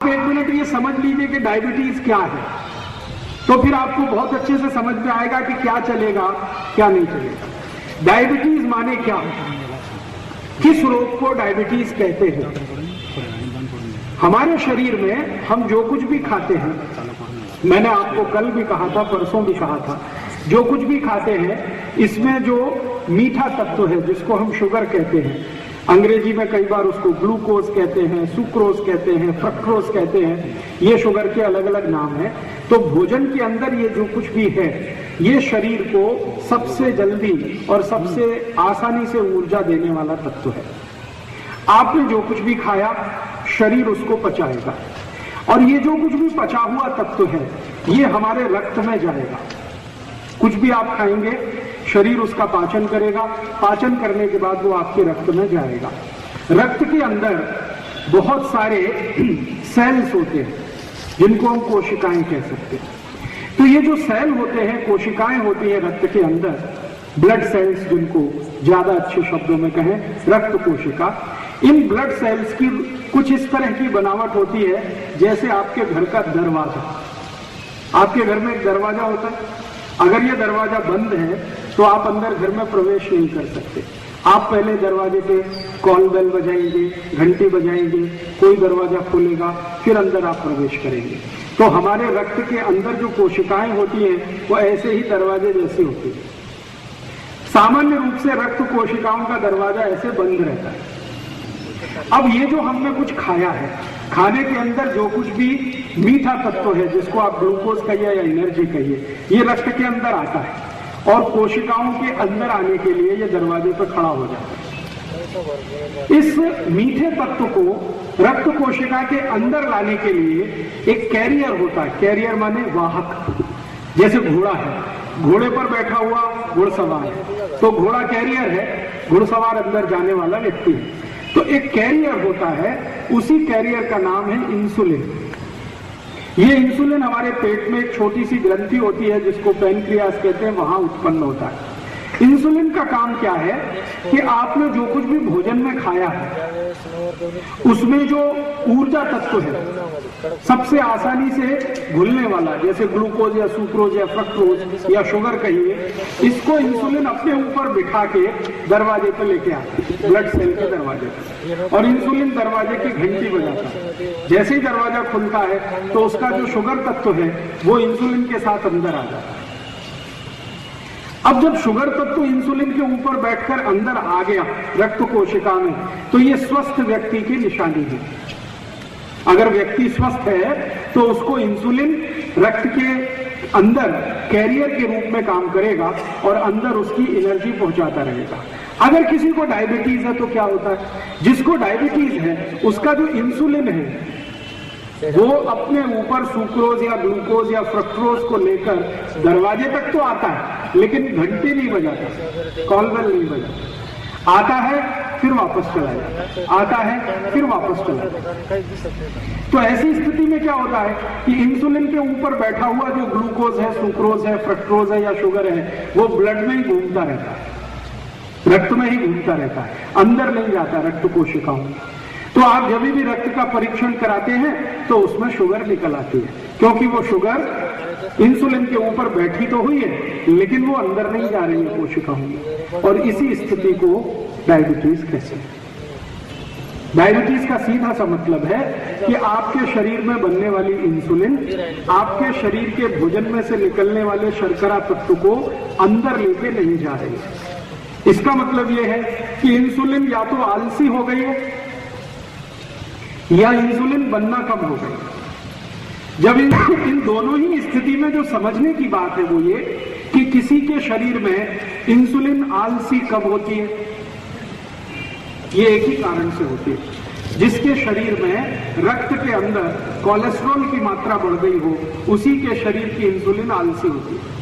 एक मिनट ये समझ लीजिए कि डायबिटीज क्या है, तो फिर आपको बहुत अच्छे से समझ में आएगा कि क्या चलेगा क्या नहीं चलेगा। डायबिटीज माने क्या है, किस रोग को डायबिटीज कहते हैं। हमारे शरीर में हम जो कुछ भी खाते हैं, मैंने आपको कल भी कहा था, परसों भी कहा था, जो कुछ भी खाते हैं इसमें जो मीठा तत्व है जिसको हम शुगर कहते हैं, अंग्रेजी में कई बार उसको ग्लूकोज कहते हैं, सुक्रोज कहते हैं, फ्रक्टोज कहते हैं, ये शुगर के अलग अलग नाम हैं। तो भोजन के अंदर ये जो कुछ भी है ये शरीर को सबसे जल्दी और सबसे आसानी से ऊर्जा देने वाला तत्व है। आपने जो कुछ भी खाया शरीर उसको पचाएगा, और ये जो कुछ भी पचा हुआ तत्व है ये हमारे रक्त में जाएगा। कुछ भी आप खाएंगे शरीर उसका पाचन करेगा, पाचन करने के बाद वो आपके रक्त में जाएगा। रक्त के अंदर बहुत सारे सेल्स होते हैं जिनको हम कोशिकाएं कह सकते हैं। तो ये जो सेल होते हैं, कोशिकाएं होती है रक्त के अंदर, ब्लड सेल्स जिनको ज्यादा अच्छे शब्दों में कहें रक्त कोशिका, इन ब्लड सेल्स की कुछ इस तरह की बनावट होती है जैसे आपके घर का दरवाजा। आपके घर में एक दरवाजा होता है, अगर ये दरवाजा बंद है तो आप अंदर घर में प्रवेश नहीं कर सकते। आप पहले दरवाजे पे कॉल बेल बजाएंगे, घंटी बजाएंगे, कोई दरवाजा खोलेगा, फिर अंदर आप प्रवेश करेंगे। तो हमारे रक्त के अंदर जो कोशिकाएं होती हैं वो ऐसे ही दरवाजे जैसे होती है। सामान्य रूप से रक्त कोशिकाओं का दरवाजा ऐसे बंद रहता है। अब ये जो हमने कुछ खाया है, खाने के अंदर जो कुछ भी मीठा तत्व है जिसको आप ग्लूकोज कहिए या एनर्जी कहिए, ये रक्त के अंदर आता है और कोशिकाओं के अंदर आने के लिए ये दरवाजे पर खड़ा हो जाता है। इस मीठे तत्व को रक्त कोशिका के अंदर लाने के लिए एक कैरियर होता है। कैरियर माने वाहक। जैसे घोड़ा है, घोड़े पर बैठा हुआ घुड़सवार है, तो घोड़ा कैरियर है, घुड़सवार अंदर जाने वाला व्यक्ति है। तो एक कैरियर होता है, उसी कैरियर का नाम है इंसुलिन। ये इंसुलिन हमारे पेट में एक छोटी सी ग्रंथि होती है जिसको पैनक्रियास कहते हैं, वहां उत्पन्न होता है। इंसुलिन का काम क्या है कि आपने जो कुछ भी भोजन में खाया है उसमें जो ऊर्जा तत्व है सबसे आसानी से घुलने वाला, जैसे ग्लूकोज या सुक्रोज या फ्रक्टोज या शुगर कहिए, इसको इंसुलिन अपने ऊपर बिठा के दरवाजे पर लेके आता है, ब्लड सेल के दरवाजे पर, और इंसुलिन दरवाजे की घंटी बजाता है। जैसे ही दरवाजा खुलता है तो उसका जो शुगर तत्व है वो इंसुलिन के साथ अंदर आ जाता है। अब जब शुगर तत्व इंसुलिन के ऊपर बैठकर अंदर आ गया रक्त कोशिका में, तो ये स्वस्थ व्यक्ति की निशानी है। अगर व्यक्ति स्वस्थ है तो उसको इंसुलिन रक्त के अंदर कैरियर के रूप में काम करेगा और अंदर उसकी एनर्जी पहुंचाता रहेगा। अगर किसी को डायबिटीज है तो क्या होता है, जिसको डायबिटीज है उसका जो इंसुलिन है वो अपने ऊपर सुक्रोज या ग्लूकोज या फ्रक्टोज को लेकर दरवाजे तक तो आता है लेकिन घंटी नहीं बजाता, कॉल बेल नहीं बजाता। आता है फिर वापस चला जाता, आता है फिर वापस चला जाता। तो ऐसी स्थिति में क्या होता है कि इंसुलिन के ऊपर बैठा हुआ जो ग्लूकोज है, सुक्रोज है, फ्रक्टोज है या शुगर है, वो ब्लड में ही घूमता रहता है, रक्त में ही घूमता रहता है, अंदर नहीं जाता रक्त कोशिकाओं। तो आप जब भी रक्त का परीक्षण कराते हैं तो उसमें शुगर निकल आती है, क्योंकि वो शुगर इंसुलिन के ऊपर बैठी तो हुई है लेकिन वो अंदर नहीं जा रही है कोशिकाओं में, और इसी स्थिति को डायबिटीज कहते हैं। डायबिटीज का सीधा सा मतलब है कि आपके शरीर में बनने वाली इंसुलिन आपके शरीर के भोजन में से निकलने वाले शर्करा तत्व को अंदर लेके नहीं जा रही है। इसका मतलब यह है कि इंसुलिन या तो आलसी हो गई है या इंसुलिन बनना कम हो गई। जब इन दोनों ही स्थिति में जो समझने की बात है वो ये कि किसी के शरीर में इंसुलिन आलसी कब होती है, ये एक ही कारण से होती है। जिसके शरीर में रक्त के अंदर कोलेस्ट्रॉल की मात्रा बढ़ गई हो उसी के शरीर की इंसुलिन आलसी होती है।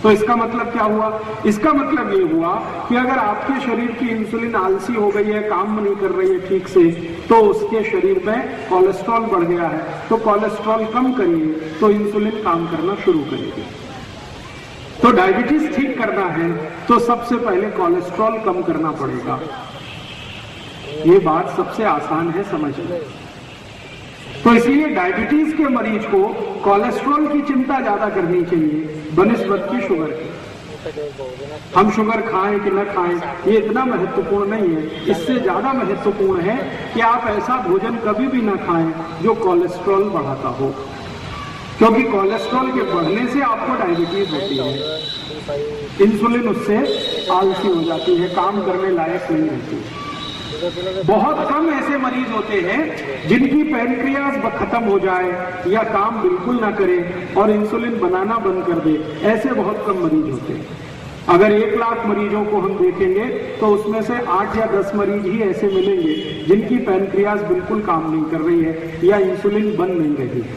तो इसका मतलब क्या हुआ, इसका मतलब ये हुआ कि अगर आपके शरीर की इंसुलिन आलसी हो गई है, काम नहीं कर रही है ठीक से, तो उसके शरीर में कोलेस्ट्रॉल बढ़ गया है। तो कोलेस्ट्रॉल कम करिए तो इंसुलिन काम करना शुरू करेगी। तो डायबिटीज ठीक करना है तो सबसे पहले कोलेस्ट्रॉल कम करना पड़ेगा। ये बात सबसे आसान है समझना। तो इसलिए डायबिटीज के मरीज को कोलेस्ट्रॉल की चिंता ज्यादा करनी चाहिए बनिस्बत की शुगर की। हम शुगर खाएं कि न खाएं ये इतना महत्वपूर्ण नहीं है, इससे ज्यादा महत्वपूर्ण है कि आप ऐसा भोजन कभी भी न खाएं जो कोलेस्ट्रॉल बढ़ाता हो, क्योंकि कोलेस्ट्रॉल के बढ़ने से आपको डायबिटीज होती है। इंसुलिन उससे आलसी हो जाती है, काम करने लायक नहीं रहती। बहुत कम ऐसे मरीज होते हैं जिनकी पैनक्रियाज खत्म हो जाए या काम बिल्कुल ना करे और इंसुलिन बनाना बंद कर दे, ऐसे बहुत कम मरीज होते हैं। अगर 1 लाख मरीजों को हम देखेंगे तो उसमें से 8 या 10 मरीज ही ऐसे मिलेंगे जिनकी पैनक्रियाज बिल्कुल काम नहीं कर रही है या इंसुलिन बन नहीं रही है।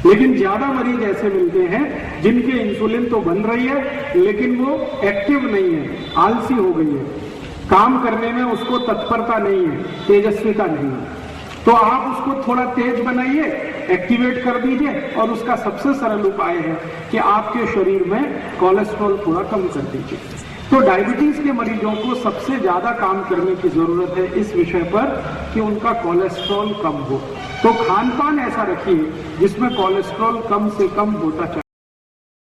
लेकिन ज्यादा मरीज ऐसे मिलते हैं जिनके इंसुलिन तो बन रही है लेकिन वो एक्टिव नहीं है, आलसी हो गई है, काम करने में उसको तत्परता नहीं है, तेजस्विता नहीं है। तो आप उसको थोड़ा तेज बनाइए, एक्टिवेट कर दीजिए और उसका सबसे सरल उपाय है कि आपके शरीर में कोलेस्ट्रॉल थोड़ा कम कर दीजिए। तो डायबिटीज के मरीजों को सबसे ज्यादा काम करने की जरूरत है इस विषय पर कि उनका कोलेस्ट्रॉल कम हो। तो खान पान ऐसा रखिए जिसमें कोलेस्ट्रॉल कम से कम होता चले।